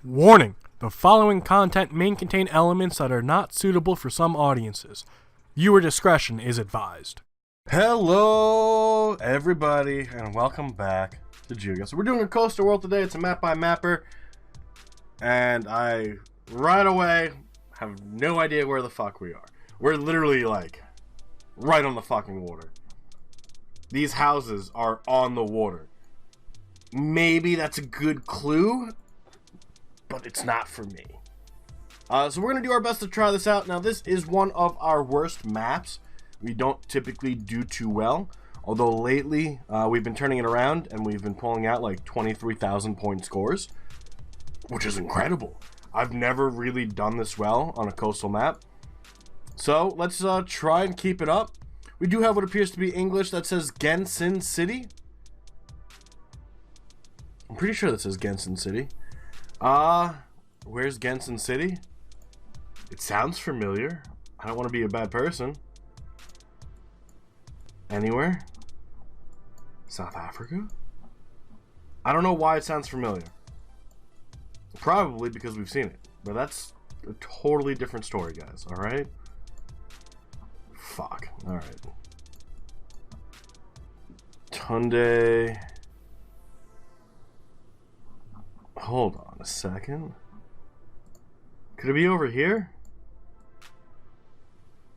Warning: the following content may contain elements that are not suitable for some audiences. Viewer discretion is advised. Hello, everybody, and welcome back to Geoguessr. We're doing a coastal world today. It's a map by mapper, and I, right away, have no idea where the fuck we are. We're literally, like, right on the fucking water. These houses are on the water. Maybe that's a good clue, but it's not for me. So we're going to do our best to try this out. Now, this is one of our worst maps. We don't typically do too well, although lately we've been turning it around and we've been pulling out like 23,000 point scores, which is incredible. I've never really done this well on a coastal map. So let's try and keep it up. We do have what appears to be English that says Geoguessr City. I'm pretty sure that says Geoguessr City. Where's Geoguessr City? It sounds familiar. I don't want to be a bad person. Anywhere? South Africa? I don't know why it sounds familiar. Probably because we've seen it. But that's a totally different story, guys. Alright? Fuck. Alright. Tunde. Hold on a second. Could it be over here?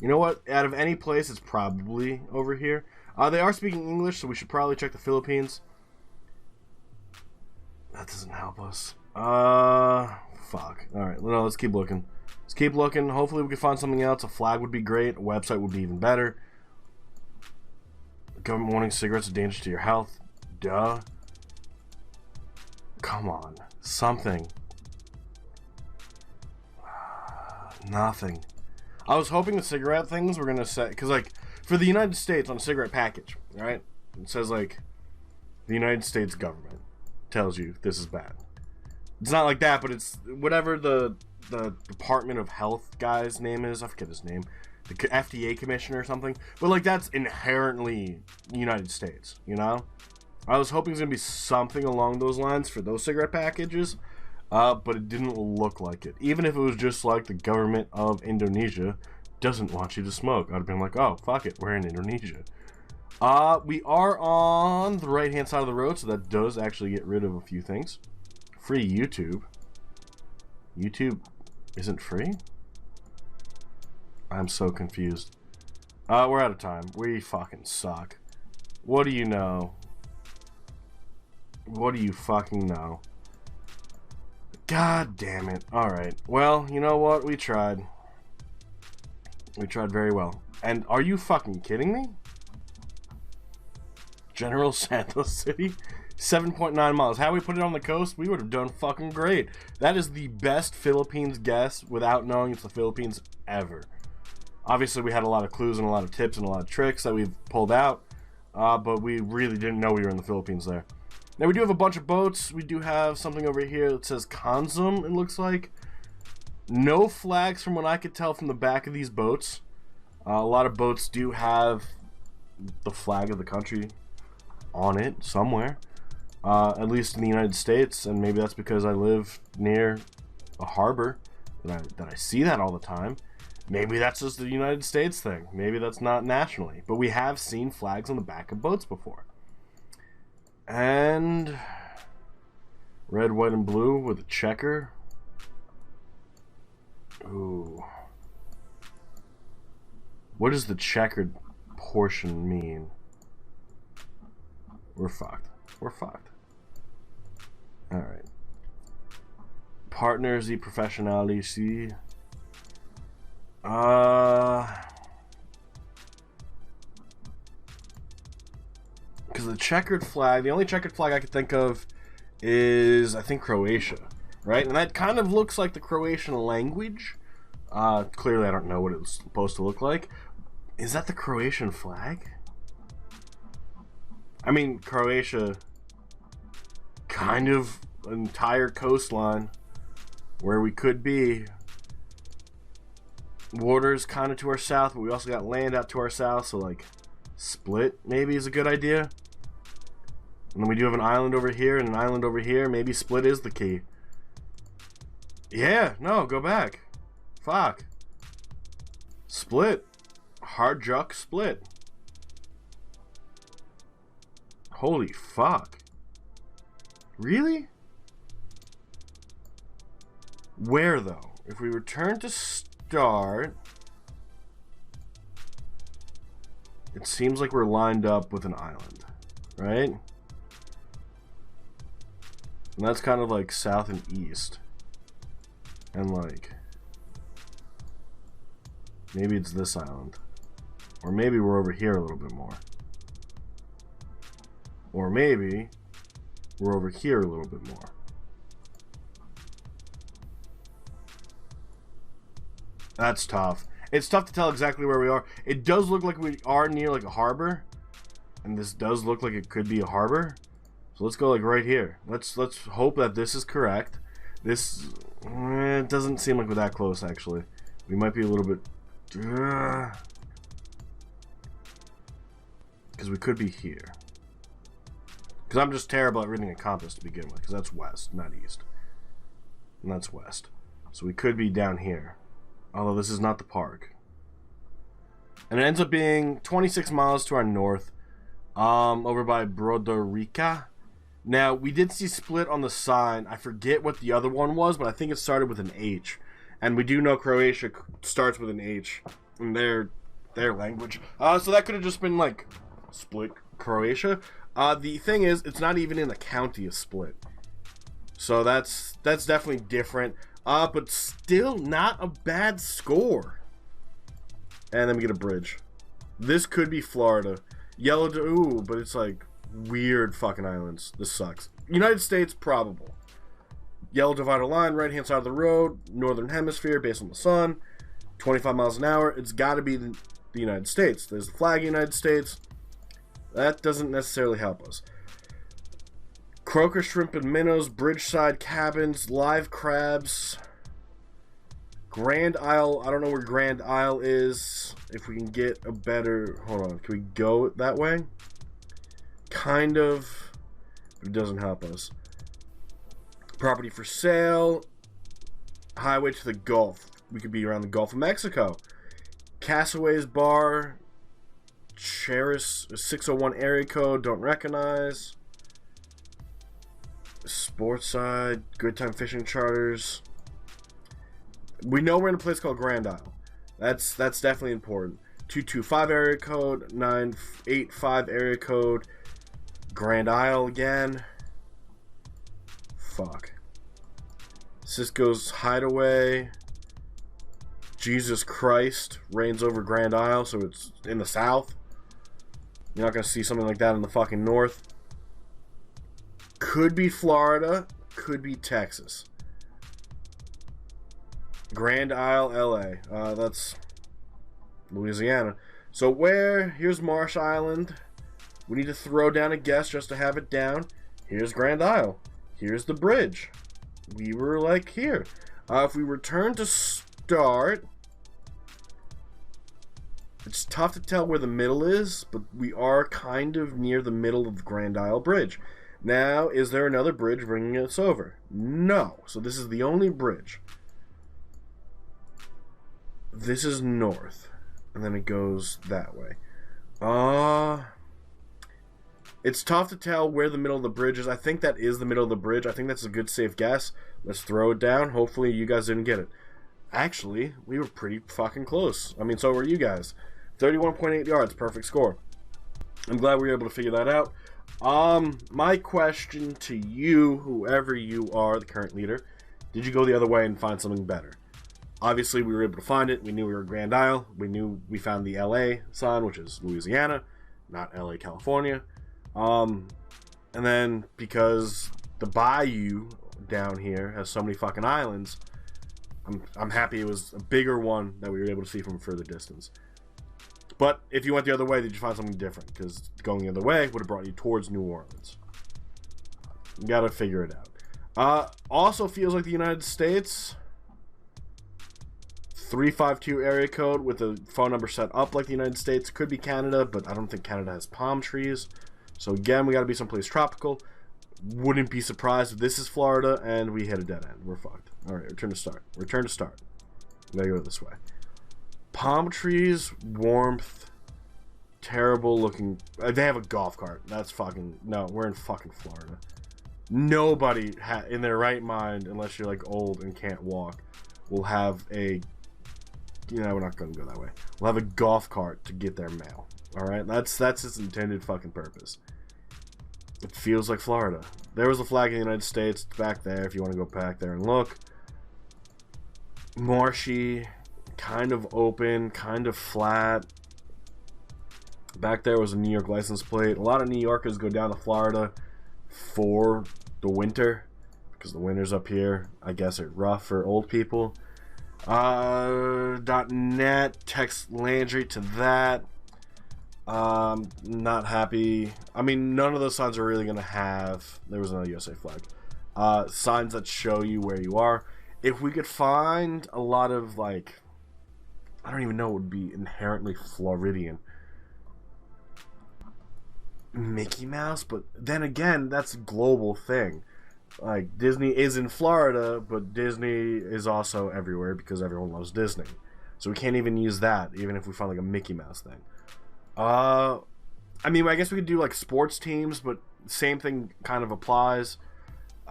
You know what? Out of any place, it's probably over here. They are speaking English, so we should probably check the Philippines. That doesn't help us. Fuck. Alright, no, let's keep looking. Let's keep looking. Hopefully we can find something else. A flag would be great. A website would be even better. Government warning cigarettes are dangerous to your health. Duh. Come on. Something. Nothing. I was hoping the cigarette things were gonna say, because like for the United States on a cigarette package, right? It says like the United States government tells you this is bad. It's not like that, but it's whatever the Department of Health guy's name is. I forget his name. The FDA commissioner or something. But like that's inherently United States, you know? I was hoping it was gonna be something along those lines for those cigarette packages. But it didn't look like it. Even if it was just like the government of Indonesia doesn't want you to smoke, I'd have been like, oh, fuck it, we're in Indonesia. We are on the right-hand side of the road, so that does actually get rid of a few things. Free YouTube. YouTube isn't free? I'm so confused. We're out of time. We fucking suck. What do you know? What do you fucking know? God damn it. Alright. Well, you know what? We tried. We tried very well. And are you fucking kidding me? General Santos City? 7.9 miles. How we put it on the coast, we would have done fucking great. That is the best Philippines guess without knowing it's the Philippines ever. Obviously, we had a lot of clues and a lot of tips and a lot of tricks that we've pulled out. But we really didn't know we were in the Philippines there. Now we do have a bunch of boats. We do have something over here that says Consum, it looks like. No flags from what I could tell from the back of these boats. A lot of boats do have the flag of the country on it somewhere. At least in the United States, and maybe that's because I live near a harbor that I see that all the time. Maybe that's just the United States thing. Maybe that's not nationally. But we have seen flags on the back of boats before. And red, white, and blue with a checker. Ooh. What does the checkered portion mean? We're fucked. We're fucked. Alright. Partners y professionali, see. Because the checkered flag, the only checkered flag I could think of is, I think, Croatia, right? And that kind of looks like the Croatian language. Clearly, I don't know what it was supposed to look like. Is that the Croatian flag? I mean, Croatia, kind of an entire coastline where we could be. Water's kind of to our south, but we also got land out to our south, so like Split maybe is a good idea. And then we do have an island over here and an island over here. Maybe Split is the key. Yeah, no, go back. Fuck. Split. Hardjuk Split. Holy fuck. Really? Where, though? If we return to start... It seems like we're lined up with an island, right? And that's kind of like south and east. And like... Maybe it's this island. Or maybe we're over here a little bit more. Or maybe we're over here a little bit more. That's tough. It's tough to tell exactly where we are. It does look like we are near like a harbor. And this does look like it could be a harbor. So let's go like right here. Let's hope that this is correct. This it doesn't seem like we're that close actually. We might be a little bit because we could be here. Because I'm just terrible at reading a compass to begin with. Because that's west, not east. And that's west. So we could be down here. Although this is not the park. And it ends up being 26 miles to our north. Over by Broderica. Now, we did see Split on the sign. I forget what the other one was, but I think it started with an H. And we do know Croatia starts with an H in their language. So that could have just been like Split, Croatia. The thing is, it's not even in the county of Split. So that's definitely different. But still not a bad score. And then we get a bridge. This could be Florida. Yellow, ooh, but it's like weird fucking islands. This sucks. United States, probable. Yellow divider line, right hand side of the road, northern hemisphere, based on the sun, 25 miles an hour. It's got to be the United States. There's the flag of the United States. That doesn't necessarily help us. Croaker, shrimp, and minnows, bridgeside cabins, live crabs. Grand Isle, I don't know where Grand Isle is. If we can get a better... Hold on, can we go that way? Kind of. But it doesn't help us. Property for sale. Highway to the Gulf. We could be around the Gulf of Mexico. Castaways Bar. Cheris 601 area code. Don't recognize. Sportside. Good time fishing charters. We know we're in a place called Grand Isle. That's definitely important. 225 area code. 985 area code. Grand Isle again. Fuck. Cisco's Hideaway. Jesus Christ reigns over Grand Isle, so it's in the south. You're not going to see something like that in the fucking north. Could be Florida. Could be Texas. Grand Isle, LA. That's Louisiana. So here's Marsh Island. We need to throw down a guess just to have it down. Here's Grand Isle. Here's the bridge. We were like here. If we return to start, it's tough to tell where the middle is, but we are kind of near the middle of the Grand Isle Bridge. Now, is there another bridge bringing us over? No. So this is the only bridge. This is north. And then it goes that way. It's tough to tell where the middle of the bridge is. I think that is the middle of the bridge. I think that's a good safe guess. Let's throw it down. Hopefully you guys didn't get it. Actually, we were pretty fucking close. I mean, so were you guys. 31.8 yards. Perfect score. I'm glad we were able to figure that out. My question to you, whoever you are, the current leader, did you go the other way and find something better? Obviously, we were able to find it. We knew we were Grand Isle. We knew we found the LA sign, which is Louisiana, not LA, California. And then because the bayou down here has so many fucking islands, I'm happy it was a bigger one that we were able to see from a further distance. But if you went the other way, did you find something different? Because going the other way would have brought you towards New Orleans. You gotta figure it out. Also feels like the United States. 352 area code with a phone number set up like the United States. Could be Canada, but I don't think Canada has palm trees. So again, we gotta be someplace tropical. Wouldn't be surprised if this is Florida and we hit a dead end. We're fucked. Alright, return to start. Return to start. We gotta go this way. Palm trees, warmth, terrible looking. They have a golf cart. That's fucking. No, we're in fucking Florida. Nobody in their right mind, unless you're like old and can't walk, will have a. You know, we're not gonna go that way. We'll have a golf cart to get their mail. Alright? That's its intended fucking purpose. It feels like Florida. There was a flag of the United States back there if you want to go back there and look. Marshy, kind of open, kind of flat. Back there was a New York license plate. A lot of New Yorkers go down to Florida for the winter because the winters up here, I guess, are rough for old people. .net, text Landry to that. Not happy. I mean, none of those signs are really gonna have. There was another USA flag. Signs that show you where you are. If we could find a lot of like, I don't even know what would be inherently Floridian. Mickey Mouse, but then again, that's a global thing. Like, Disney is in Florida, but Disney is also everywhere because everyone loves Disney. So we can't even use that, even if we find like a Mickey Mouse thing. I mean, I guess we could do like sports teams, but same thing kind of applies.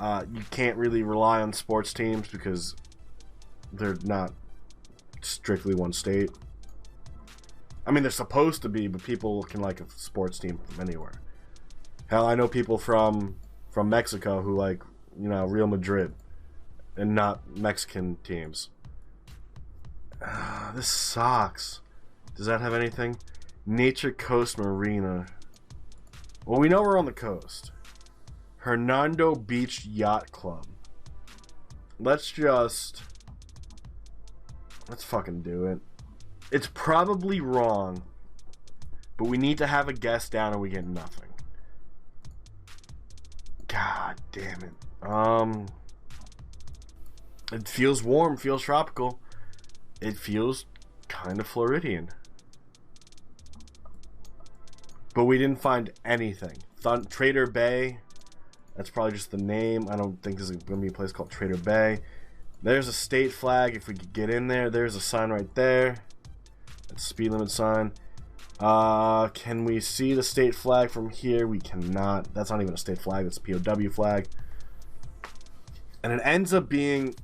You can't really rely on sports teams because they're not strictly one state. I mean, they're supposed to be, but people can like a sports team from anywhere. Hell, I know people from Mexico who like, you know, Real Madrid and not Mexican teams. This sucks. Does that have anything? Nature Coast Marina. Well, we know we're on the coast. Hernando Beach Yacht Club. Let's fucking do it. It's probably wrong, but we need to have a guess down and we get nothing. God damn it. It feels warm, feels tropical. It feels kind of Floridian. But we didn't find anything. Trader Bay. That's probably just the name. I don't think there's going to be a place called Trader Bay. There's a state flag if we could get in there. There's a sign right there. That's a speed limit sign. Can we see the state flag from here? We cannot. That's not even a state flag. That's a POW flag. And it ends up being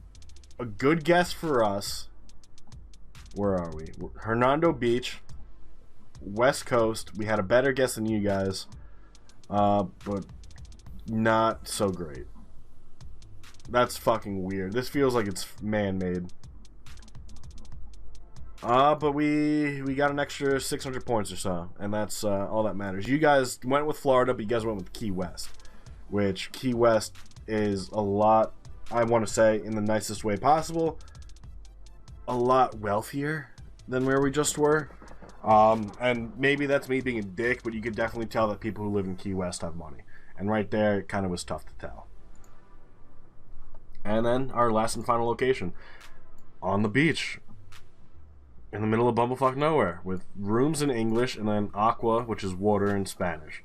a good guess for us. Where are we? Hernando Beach. West Coast. We had a better guess than you guys. But not so great. That's fucking weird. This feels like it's man-made. But we got an extra 600 points or so, and that's all that matters. You guys went with Florida, but you guys went with Key West, which Key West is a lot, I want to say, in the nicest way possible, a lot wealthier than where we just were. And maybe that's me being a dick, but you could definitely tell that people who live in Key West have money. And right there, it kind of was tough to tell. And then our last and final location, on the beach, in the middle of bumblefuck nowhere, with rooms in English and then aqua, which is water in Spanish.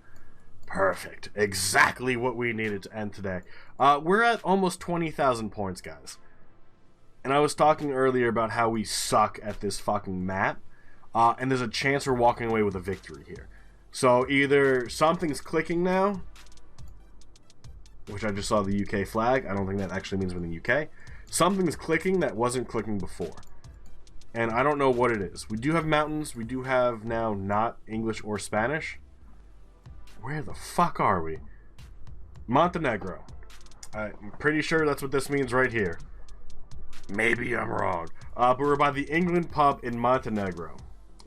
Perfect. Exactly what we needed to end today. We're at almost 20,000 points, guys. And I was talking earlier about how we suck at this fucking map. And there's a chance we're walking away with a victory here. So either something's clicking now, which I just saw the UK flag. I don't think that actually means we're in the UK. Something's clicking that wasn't clicking before. And I don't know what it is. We do have mountains. We do have now not English or Spanish. Where the fuck are we? Montenegro. I'm pretty sure that's what this means right here. Maybe I'm wrong. But we're by the England pub in Montenegro.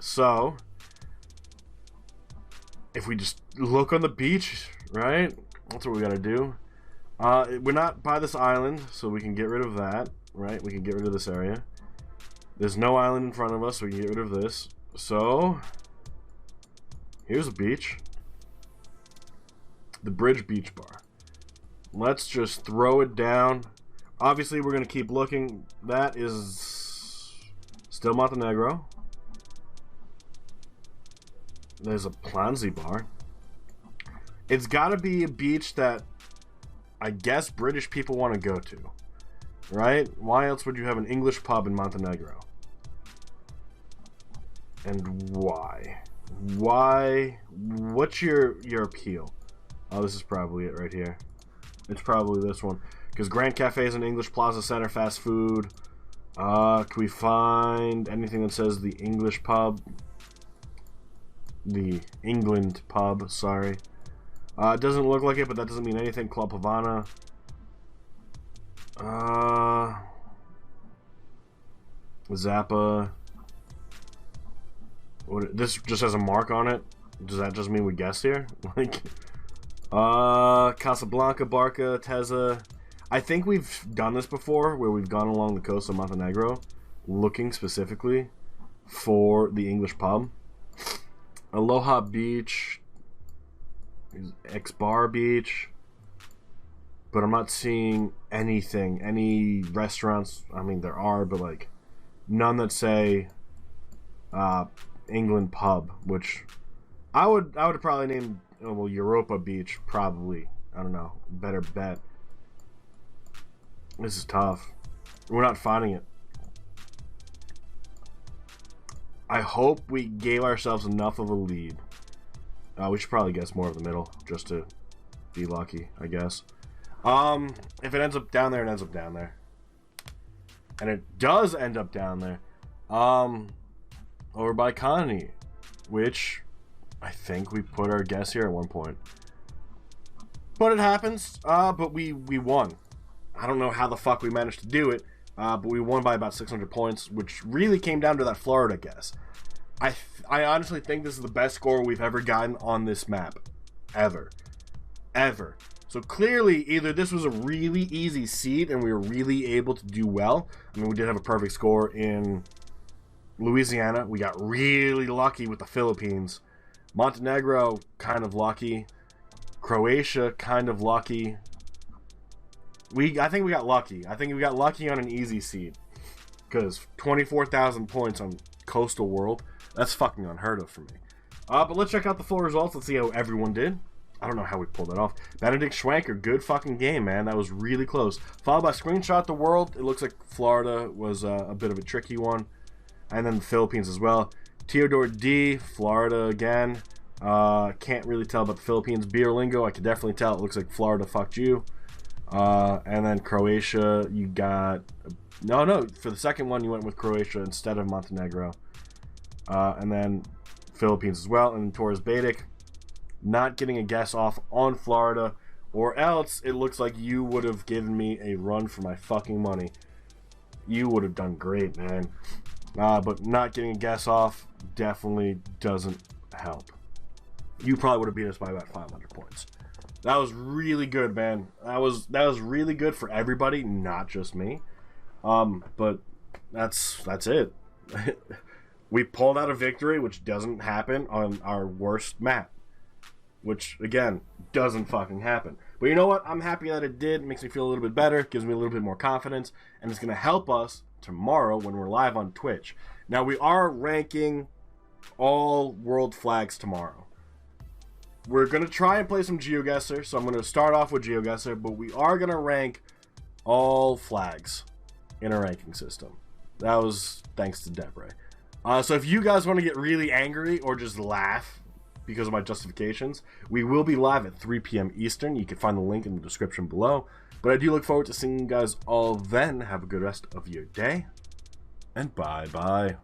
So, if we just look on the beach, right? That's what we gotta do. We're not by this island, so we can get rid of that, right? We can get rid of this area. There's no island in front of us, so we can get rid of this. So, here's a beach. The Bridge Beach Bar. Let's just throw it down. Obviously, we're going to keep looking. That is still Montenegro. There's a Planzi Bar. It's got to be a beach that I guess British people want to go to. right? Why else would you have an English pub in Montenegro? And why? Why? What's your appeal? Oh, this is probably it right here. It's probably this one. Because Grand Cafe is an English Plaza Center fast food. Can we find anything that says the English pub? The England pub, sorry. It doesn't look like it, but that doesn't mean anything. Club Havana. Zappa. This just has a mark on it. Does that just mean we guessed here? Like, Casablanca, Barca, Teza. I think we've done this before, where we've gone along the coast of Montenegro, looking specifically for the English pub. Aloha Beach, X-Bar Beach, but I'm not seeing anything, any restaurants. I mean, there are, but like none that say England pub, which I would probably name, well, Europa Beach, probably. I don't know, better bet. This is tough. We're not finding it. I hope we gave ourselves enough of a lead. We should probably guess more of the middle, just to be lucky, I guess. If it ends up down there, it ends up down there. And it does end up down there. Over by Connie, which I think we put our guess here at one point. But it happens. But we won. I don't know how the fuck we managed to do it, but we won by about 600 points, which really came down to that Florida guess. I honestly think this is the best score we've ever gotten on this map. Ever. So clearly, either this was a really easy seed and we were really able to do well. I mean, we did have a perfect score in Louisiana. We got really lucky with the Philippines. Montenegro, kind of lucky. Croatia, kind of lucky. I think we got lucky. I think we got lucky on an easy seed. Because 24,000 points on Coastal World, that's fucking unheard of for me. But let's check out the full results. Let's see how everyone did. I don't know how we pulled that off. Benedict Schwanker, good fucking game, man. That was really close. Followed by Screenshot the World. It looks like Florida was a bit of a tricky one. And then the Philippines as well. Theodore D, Florida again. Can't really tell about the Philippines. Beerlingo, I could definitely tell. It looks like Florida fucked you. And then Croatia, you got... No, for the second one, you went with Croatia instead of Montenegro. And then Philippines as well. And Torres Badic, not getting a guess off on Florida. Or else, it looks like you would have given me a run for my fucking money. You would have done great, man. But not getting a guess off definitely doesn't help. You probably would have beat us by about 500 points. That was really good, man. That was really good for everybody, not just me. But that's it. We pulled out a victory, which doesn't happen on our worst map. Which, again, doesn't fucking happen. But you know what? I'm happy that it did. It makes me feel a little bit better. Gives me a little bit more confidence. And it's going to help us tomorrow when we're live on Twitch. Now, we are ranking all world flags tomorrow. We're going to try and play some Geoguessr. So I'm going to start off with Geoguessr. But we are going to rank all flags in a ranking system. That was thanks to Debre. So if you guys want to get really angry or just laugh because of my justifications, we will be live at 3 p.m. Eastern. You can find the link in the description below. But I do look forward to seeing you guys all then. Have a good rest of your day. And bye-bye.